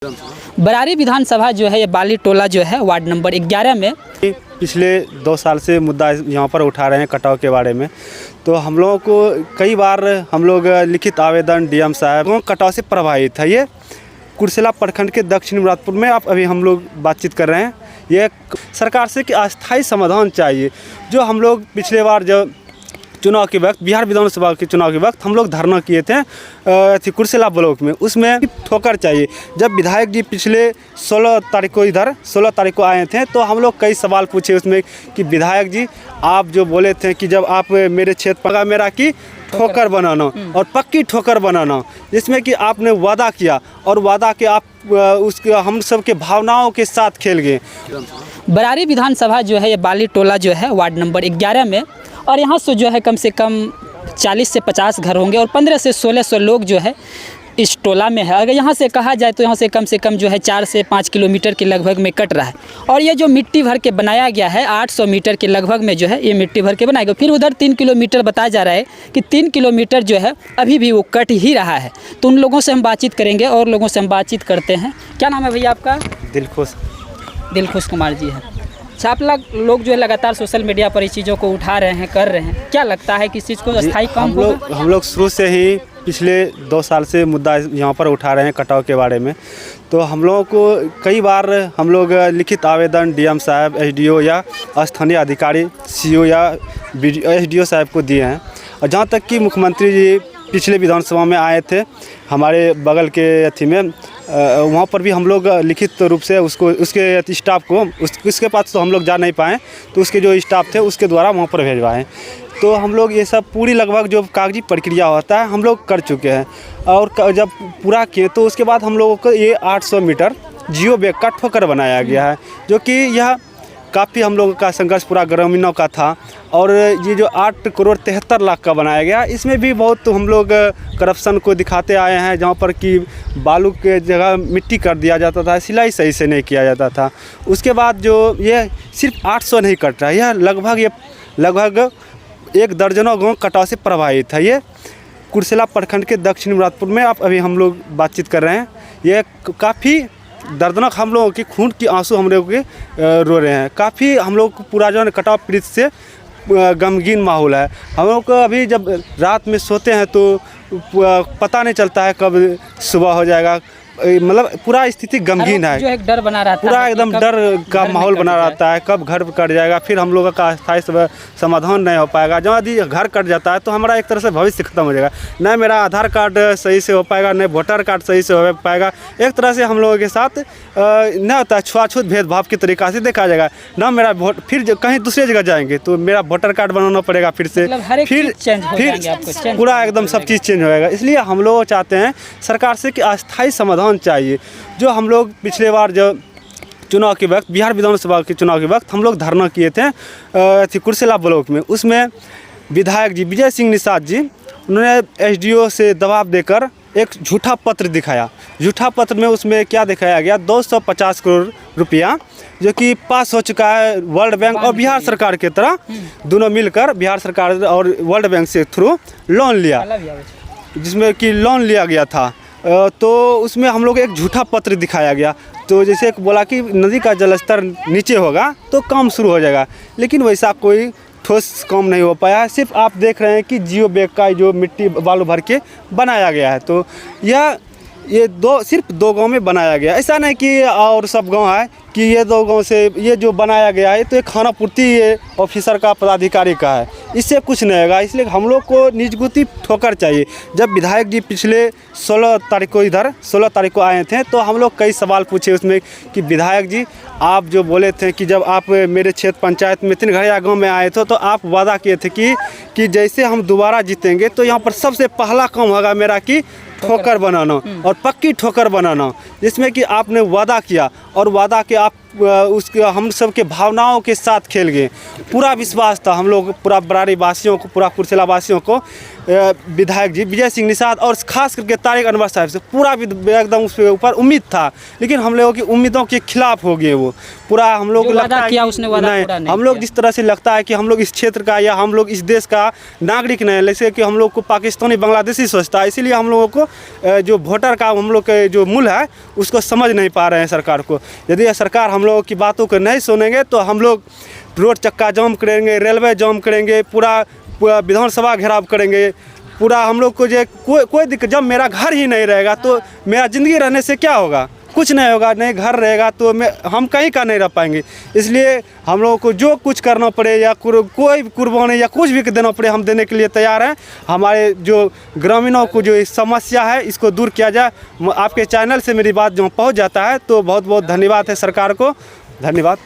बरारी विधानसभा जो है ये बाली टोला जो है वार्ड नंबर 11 में पिछले 2 साल से मुद्दा यहाँ पर उठा रहे हैं कटाव के बारे में। तो हम लोगों को कई बार हम लोग लिखित आवेदन डीएम साहब कटाव से प्रभावित है। ये कुर्सेला प्रखंड के दक्षिण मुरादपुर में अभी हम लोग बातचीत कर रहे हैं। ये सरकार से कि अस्थायी समाधान चाहिए। जो हम लोग पिछले बार जब चुनाव के वक्त बिहार विधानसभा के चुनाव के वक्त हम लोग धरना किए थे कुर्सेला ब्लॉक में, उसमें ठोकर चाहिए। जब विधायक जी पिछले 16 तारीख को इधर 16 तारीख को आए थे तो हम लोग कई सवाल पूछे उसमें कि विधायक जी आप जो बोले थे कि जब आप मेरे क्षेत्र पर मेरा की ठोकर बनाना और पक्की ठोकर बनाना, जिसमें कि आपने वादा किया और वादा के आप उसके हम सब के भावनाओं के साथ खेल गए। बरारी विधानसभा जो है ये बाली टोला जो है वार्ड नंबर 11 में, और यहाँ से जो है कम से कम 40 से 50 घर होंगे और 15 से 1600 लोग जो है इस टोला में है। अगर यहाँ से कहा जाए तो यहाँ से कम जो है 4 से 5 किलोमीटर के लगभग में कट रहा है। और ये जो मिट्टी भर के बनाया गया है 800 मीटर के लगभग में जो है ये मिट्टी भर के बनाया गया। फिर उधर 3 किलोमीटर बताया जा रहा है कि 3 किलोमीटर जो है अभी भी वो कट ही रहा है। तो उन लोगों से हम बातचीत करेंगे और लोगों से हम बातचीत करते हैं। क्या नाम है भैया आपका? दिलखुश कुमार जी है। अच्छा, आप लोग जो है लगातार सोशल मीडिया पर इस चीज़ों को उठा रहे हैं, कर रहे हैं, क्या लगता है कि इस चीज़ को अस्थायी काम होगा? हम लोग शुरू से ही पिछले 2 साल से मुद्दा यहाँ पर उठा रहे हैं कटाव के बारे में। तो हम लोगों को कई बार हम लोग लिखित आवेदन डीएम साहब, एसडीओ या स्थानीय अधिकारी सीओ या एसडीओ साहब को दिए हैं। और जहाँ तक कि मुख्यमंत्री जी पिछले विधानसभा में आए थे हमारे बगल के अथी में, वहाँ पर भी हम लोग लिखित रूप से उसके स्टाफ को उसके पास तो हम लोग जा नहीं पाए, तो उसके जो स्टाफ थे उसके द्वारा वहाँ पर भेजवाएँ। तो हम लोग ये सब पूरी लगभग जो कागजी प्रक्रिया होता है हम लोग कर चुके हैं। और जब पूरा किए तो उसके बाद हम लोगों को ये 800 मीटर जियो बैग का ठोकर बनाया गया है, जो कि यह काफ़ी हम लोगों का संघर्ष पूरा ग्रामीणों का था। और ये जो 8 करोड़ 73 लाख का बनाया गया, इसमें भी बहुत हम लोग करप्शन को दिखाते आए हैं। जहाँ पर कि बालू के जगह मिट्टी कर दिया जाता था, सिलाई सही से नहीं किया जाता था। उसके बाद जो ये सिर्फ 800 नहीं कट रहा है, यह लगभग 1 दर्जनों गाँव कटाव से प्रभावित है। ये कुर्सेला प्रखंड के दक्षिण मुरादपुर में अभी हम लोग बातचीत कर रहे हैं। ये काफ़ी दर्दनाक हम लोगों की खून की आंसू हम लोगों के रो रहे हैं। काफ़ी हम लोग को पूरा जो है कटाव पीड़ित से गमगीन माहौल है। हम लोग को अभी जब रात में सोते हैं तो पता नहीं चलता है कब सुबह हो जाएगा। मतलब पूरा स्थिति गमगीन है, जो एक डर बना रहता है, पूरा एकदम डर का माहौल बना रहता है। कब घर कट जाएगा, फिर हम लोगों का अस्थायी समाधान नहीं हो पाएगा। जब यदि घर कट जाता है तो हमारा एक तरह से भविष्य खत्म हो जाएगा। न मेरा आधार कार्ड सही से हो पाएगा, न वोटर कार्ड सही से हो पाएगा। एक तरह से हम लोगों के साथ न होता है, छुआछूत भेदभाव की तरीक़ा से देखा जाएगा। ना मेरा वोट, फिर कहीं दूसरी जगह जाएंगे तो मेरा वोटर कार्ड बनाना पड़ेगा फिर से, फिर पूरा एकदम सब चीज़ चेंज हो जाएगा। इसलिए हम लोग चाहते हैं सरकार से कि अस्थायी समाधान चाहिए। जो हम लोग पिछले बार जब चुनाव के वक्त बिहार विधानसभा के चुनाव के वक्त हम लोग धरना किए थे कुर्सेला ब्लॉक में, उसमें विधायक जी विजय सिंह निषाद जी उन्होंने एसडीओ से दबाव देकर एक झूठा पत्र दिखाया। झूठा पत्र में उसमें क्या दिखाया गया, 250 करोड़ रुपया जो कि पास हो चुका है वर्ल्ड बैंक और बिहार सरकार के तरह दोनों मिलकर बिहार सरकार और वर्ल्ड बैंक से थ्रू लोन लिया, जिसमें कि लोन लिया गया था। तो उसमें हम लोग एक झूठा पत्र दिखाया गया। तो जैसे बोला कि नदी का जलस्तर नीचे होगा तो काम शुरू हो जाएगा, लेकिन वैसा कोई ठोस काम नहीं हो पाया। सिर्फ आप देख रहे हैं कि जियो बैग का जो मिट्टी बालू भर के बनाया गया है। तो ये सिर्फ 2 गांव में बनाया गया, ऐसा नहीं कि और सब गांव है कि ये 2 गांव से ये जो बनाया गया है तो ये खाना पूर्ति ये ऑफिसर का पदाधिकारी का है, इससे कुछ नहीं होगा। इसलिए हम लोग को निजगुती ठोकर चाहिए। जब विधायक जी पिछले 16 तारीख को इधर 16 तारीख को आए थे तो हम लोग कई सवाल पूछे उसमें कि विधायक जी आप जो बोले थे कि जब आप मेरे क्षेत्र पंचायत में 3 घड़िया गाँव में आए थे तो आप वादा किए थे कि जैसे हम दोबारा जीतेंगे तो यहाँ पर सबसे पहला काम होगा मेरा कि ठोकर बनाना और पक्की ठोकर बनाना, जिसमें कि आपने वादा किया और वादा के आप उसके हम सब के भावनाओं के साथ खेल गए। पूरा विश्वास था हम लोग पूरा बरारी वासियों को, पूरा कुर्सेला वासियों को विधायक जी विजय सिंह निषाद और खास करके तारिक अनवर साहब से पूरा एकदम उस ऊपर उम्मीद था, लेकिन हम लोगों की उम्मीदों के खिलाफ हो गए वो पूरा। हम लोग लगता है हम लोग जिस तरह से लगता है कि हम लोग इस क्षेत्र का या हम लोग इस देश का नागरिक नहीं, जैसे कि हम लोग को पाकिस्तानी बांग्लादेशी सोचता है, इसीलिए हम लोगों को जो वोटर का हम लोग के जो मूल है उसको समझ नहीं पा रहे हैं सरकार को। यदि सरकार हम लोगों की बातों को नहीं सुनेंगे तो हम लोग रोड चक्का जाम करेंगे, रेलवे जाम करेंगे, पूरा विधानसभा घेराव करेंगे, पूरा हम लोग को जो कोई दिक्कत। जब मेरा घर ही नहीं रहेगा तो मेरा ज़िंदगी रहने से क्या होगा, कुछ नहीं होगा। नहीं घर रहेगा तो हम कहीं का नहीं रह पाएंगे। इसलिए हम लोगों को जो कुछ करना पड़े या कोई कुर्बानी या कुछ भी देना पड़े, हम देने के लिए तैयार हैं। हमारे जो ग्रामीणों को जो समस्या है इसको दूर किया जाए। आपके चैनल से मेरी बात जो पहुंच जाता है तो बहुत बहुत धन्यवाद है सरकार को, धन्यवाद।